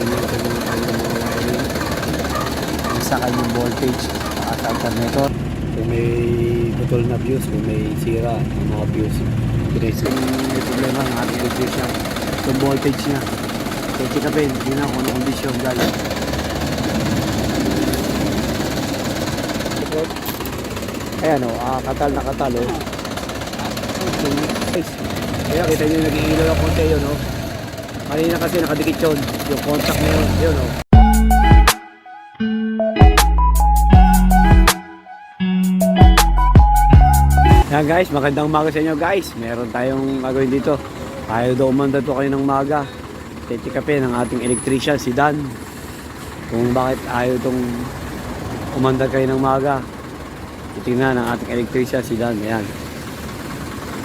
testing nyo ito yung mga wiring. Isa kanyang voltage at alternator. Kung may putol na fuse, kung may sira ang mga fuse, pinaisin may problema ng ating electrician. Itong voltage niya. So, check-upin, hindi na kung ano kondisyon galing. Ayan o, katal na katal o. Kaya kita nyo nag-iilaw ang konti yun o. Kanina kasi nakadikit yun, yung contact na yun o. Yan guys, magandang umaga sa inyo guys. Meron tayong gagawin dito. Ayaw daw umanda to kayo ng maga. Check-upin ang ating electrician, si Dan. Kung bakit ayaw itong umanda kayo ng maga. Titingnan ang ating electrician, si Dan. Ayan.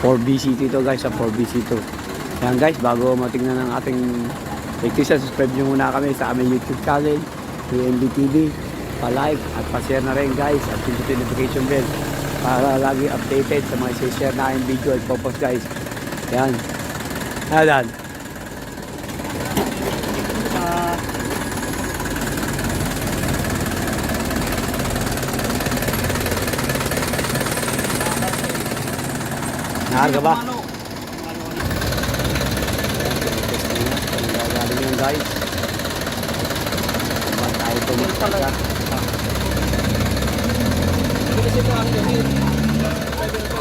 4BC2 ito guys, sa 4BC2. Ayan guys, bago matingnan ang ating electrician, subscribe nyo muna kami sa aming YouTube channel, UNB TV. Pa-like at pa-share na rin guys. At pindutin notification bell para lagi updated sa mga share na aking video at popost guys. Ayan. Ayan. Naharga ba? Galing yan guys. Ba't tayo tumagpaga? Kasi ito ang gamit. Pwede ito.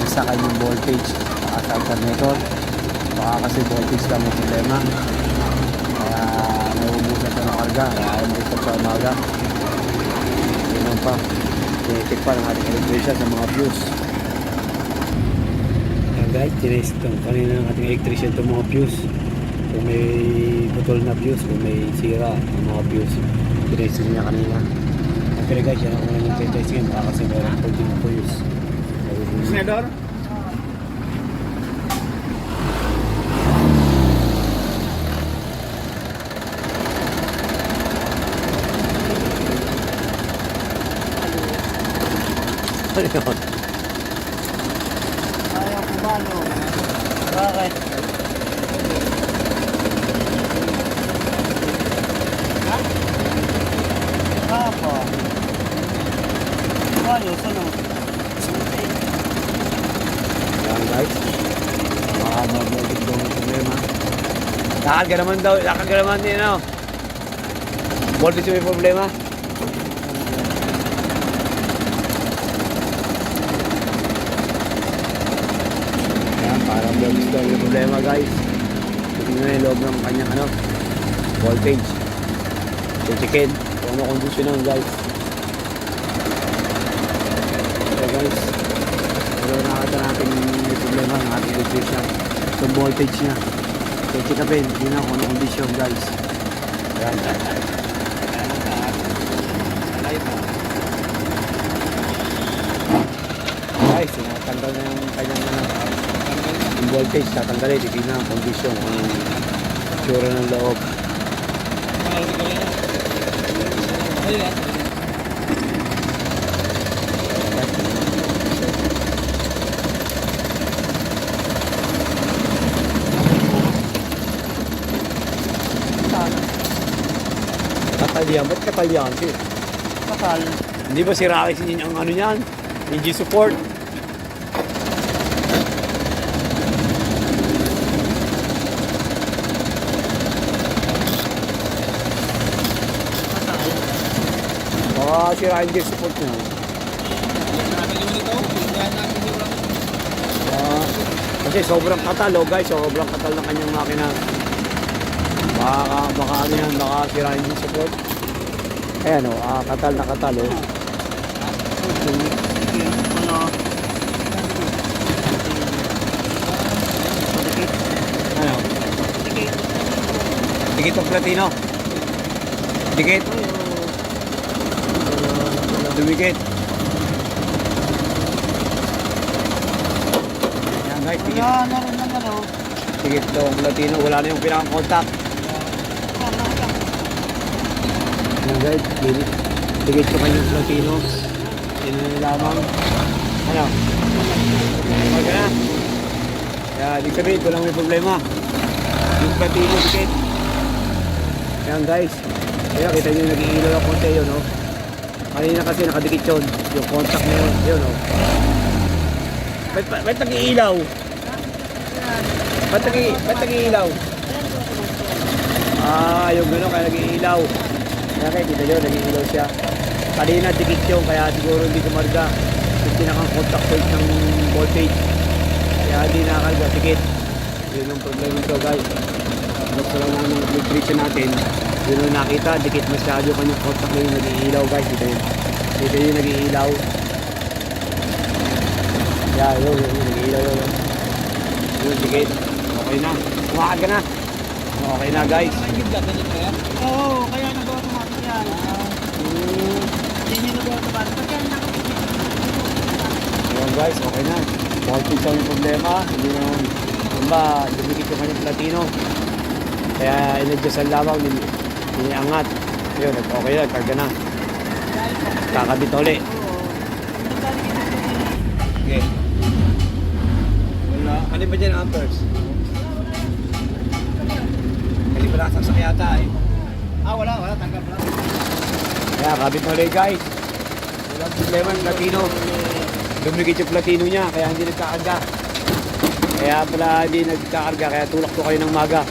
Isa kanyang voltage at alternator. Baka kasi voltage lang yung problema. Kaya naubusan ito ng karga. Kaya ayaw mo ito sa umaga. Ganun pa. Tinitik pa ng ating electrician sa mga fuse. Yan guys, tinesting ito. Kanina ng ating electrician itong mga fuse. Kung may putol na fuse, kung may sira ang mga fuse, tinesting niya kanina. Pero guys, yan ako lang yung testing. Baka kasi meron po din ako use. Senador? Ano yun? Ayaw kumalo. Bakit? Ha? Apa? Ayos, ano? Yan guys. Makamabutig daw ang problema. Lakad ka naman din ano. Voltage may problema. Yan, parang voltage daw yung problema guys. Tingnan na yung loob ng kanyang ano, voltage. Checkin kung ano kondisyon nun guys. Okay guys, pero nakita natin may problema ng ating electrician. So voltage niya. So check-upin, hindi na kung ano kondisyon guys. Ayan. Guys, tinatanggal na yung kanyang yung voltage, tatanggalin, hindi na ang kondisyon, ang tsura ng loob. Katal yan, ba't katal yan? Kapal. Hindi ba si Rocky ang ano yan? Engine support? Baka si Rocky engine support niya. Kasi sobrang katal oh guys, sobrang katal ng kanyang makina. Baka ano yan, baka sira yung support. Ayan o, katal na katal o. Ano? Tikit ng platino. Dikit. Dumikit. Yan guys, dikit. Naroon na ano. Dikit daw ang platino. Wala na yung pinaka-contact. Yan guys, dikit ko kanyang platino. Yan na lamang. Ano? Huwag ka na. Kaya, di sabihin, ito lang may problema. Yung platino, dikit. Yan guys. Kaya kita nyo nag-iilaw ang konti yun, no? Kanina kasi nakadikit yun. Yung contact na yun, yun, no? Ba't nag-iilaw? Ba't nag-iilaw? Yung gano'n, kaya nag-iilaw. Kaya kayo, kita nyo, nag-iilaw siya. Kanina dikit yun, kaya siguro hindi kumarga. Yung pinakang contact point ng voltage. Kaya hindi nakakarga, dikit. Yun ang problema nito, guys. Buksan lang naman ng electrician natin. Yun ang nakita, dikit masyado kanyang contact na yung nag-iilaw, guys. Dito yung nag-iilaw. Yeah, yun, nag-iilaw yun. Yun, dikit. Okay na. Kumakad ka na. Okay na, guys. Oo, kaya nag-automatic yan. Hindi nyo nag-automatic. Ayan guys, okay na. Voltage ang problema. Hindi naman, dumikit yung kanyang platino. Kaya inadyasan lamang, iniangat. Yun, okay na, karga na. Kakabit ulit. Okay. Wala. Ano ba dyan, amperes? Hindi pala sasakay yata eh. Wala. Tanggal pala. Kaya kabit ulit guys. Walang problema ng platino. Dumikit yung platino niya, kaya hindi nagkakarga. Kaya pala hindi nagkakarga, kaya tulak ko kayo ng maga.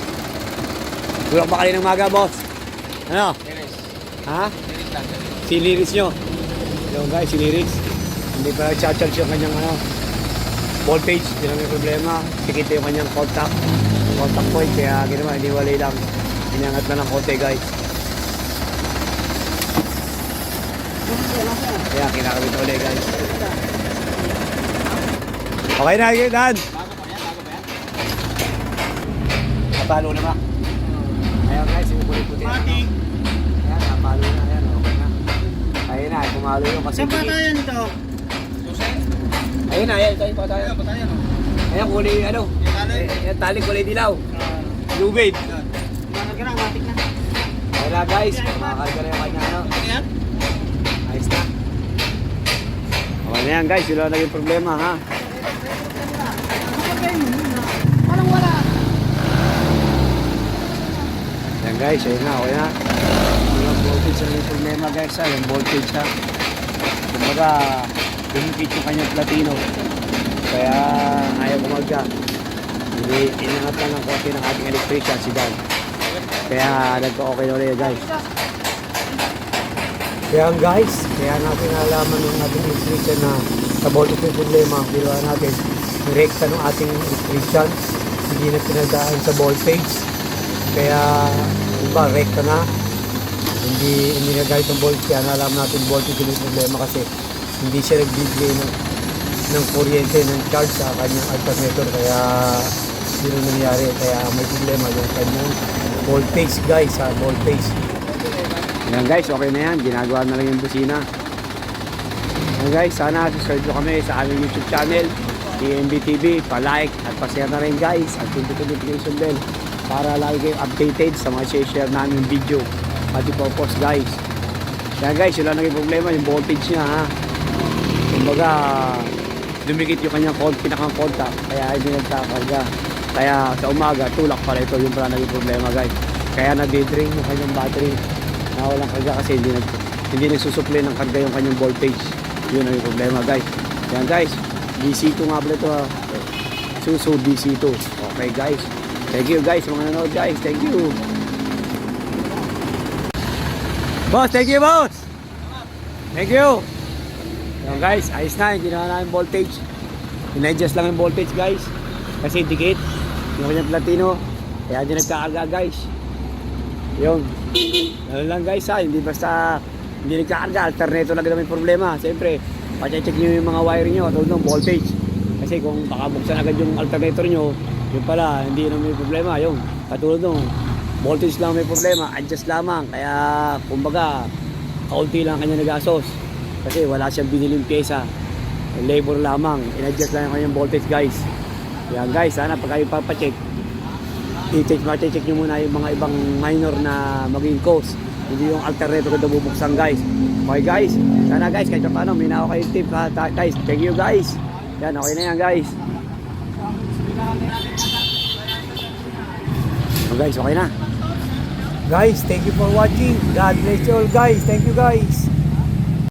Tulak ba kayo ng maga, boss? Ano? Liris. Ha? Liris lang. Siliris nyo. Yung guys, siliris. Hindi pa nag-charge yung kanyang voltage. Hindi lang may problema. Tikit yung kanyang contact point. Kaya ginawa, iniwalay lang. Inangat na ng konti guys. Kaya kinakabit ulit guys. Okay na, Dan. Bago pa yan? Napalo na ba? Ayan guys, yung puti-puti. Matik. Ayan, napalo na. Ayan, okay na. Ayun na, pumalo yun kasi. Saan ba tayo nito? Ayun na, ayan, tayo pa tayo. Ayan, kulay, ano? Ayan, tali kulay dilaw. Lubid. Matik na. Ayun na guys, makakarga na yung kanya, ano? Yan? Ayos na. Okay na yan guys, yun lang naging problema, ha? Walang wala. Yan guys, ayun na, okay na. Yung voltage ang yung problema guys, ha? Yung voltage, ha? Kumbaga, dumikit yung kanyang platino. Kaya, ayaw kumaga. Hindi, inangat lang ng konti ng ating electrician, si Dan. Kaya, nagka-okay na ulit guys. Kaya guys, kaya natin nalaman ng ating electrician na sa voltage yung problema, ang ginawa natin, direkta ng ating electrician, hindi na pinadaan sa voltage. Kaya, iba, rekta na. Hindi na kahit ang voltage, kaya nalaman natin voltage yung problema kasi hindi siya nagbibigay ng kuryente, ng charge sa kanyang alternator. Kaya, yun ang nangyari. Kaya may problema yung kanyang voltage guys, ha, voltage. Ayan guys, okay na yan. Ginagawa na lang yung busina. Ayan guys, sana subscribe nyo kami sa aming YouTube channel, TNB TV. Pa-like at pa-share na rin guys. At pindutin yung notification bell para lagi kayong updated sa mga share namin video. At ipopost guys. Ayan guys, yun lang naging problema, yung voltage niya, ha. Kumbaga, dumikit yung kanyang pinakang contact. Kaya hindi nagkakarga. Kaya sa umaga, tulak pala ito. Yung pala naging problema guys. Kaya nade-drain yung kanyang battery. Walang karga kasi hindi nagsusupply ng karga yung kanyang voltage. Yun ang yung problema guys. Yan guys, DC2 nga pala ito, ha. Suso DC2. Okay guys, thank you guys mga nanood guys, thank you boss, thank you boss, thank you. Yan guys, ayos na yung ginawa namin voltage. In-adjust lang yung voltage guys kasi dikit yung kanyang platino, kaya hindi nagkakarga guys. Yun. Ano lang guys, ha, hindi basta hindi nagkakarga, alternator lang naman yung problema. Siyempre, pacheck nyo yung mga wire nyo at ng voltage. Kasi kung baka buksan agad yung alternator nyo, yun pala, hindi naman may problema. Yung katulad nung voltage lang may problema, adjust lamang. Kaya kumbaga kaunti lang kanya nagastos kasi wala siyang biniling pyesa, labor lamang, in-adjust lang yung kanyang voltage guys. Yan guys, sana pag kayo papacheck, i-check nyo muna yung mga ibang minor na maging cause, hindi yung alternator na bubuksan guys. Okay guys, sana guys kahit paano may nako kayong tip ha, guys. Thank you guys. Yan, okay na yan guys. So guys, okay na. Guys, thank you for watching. God bless you all guys. Thank you guys.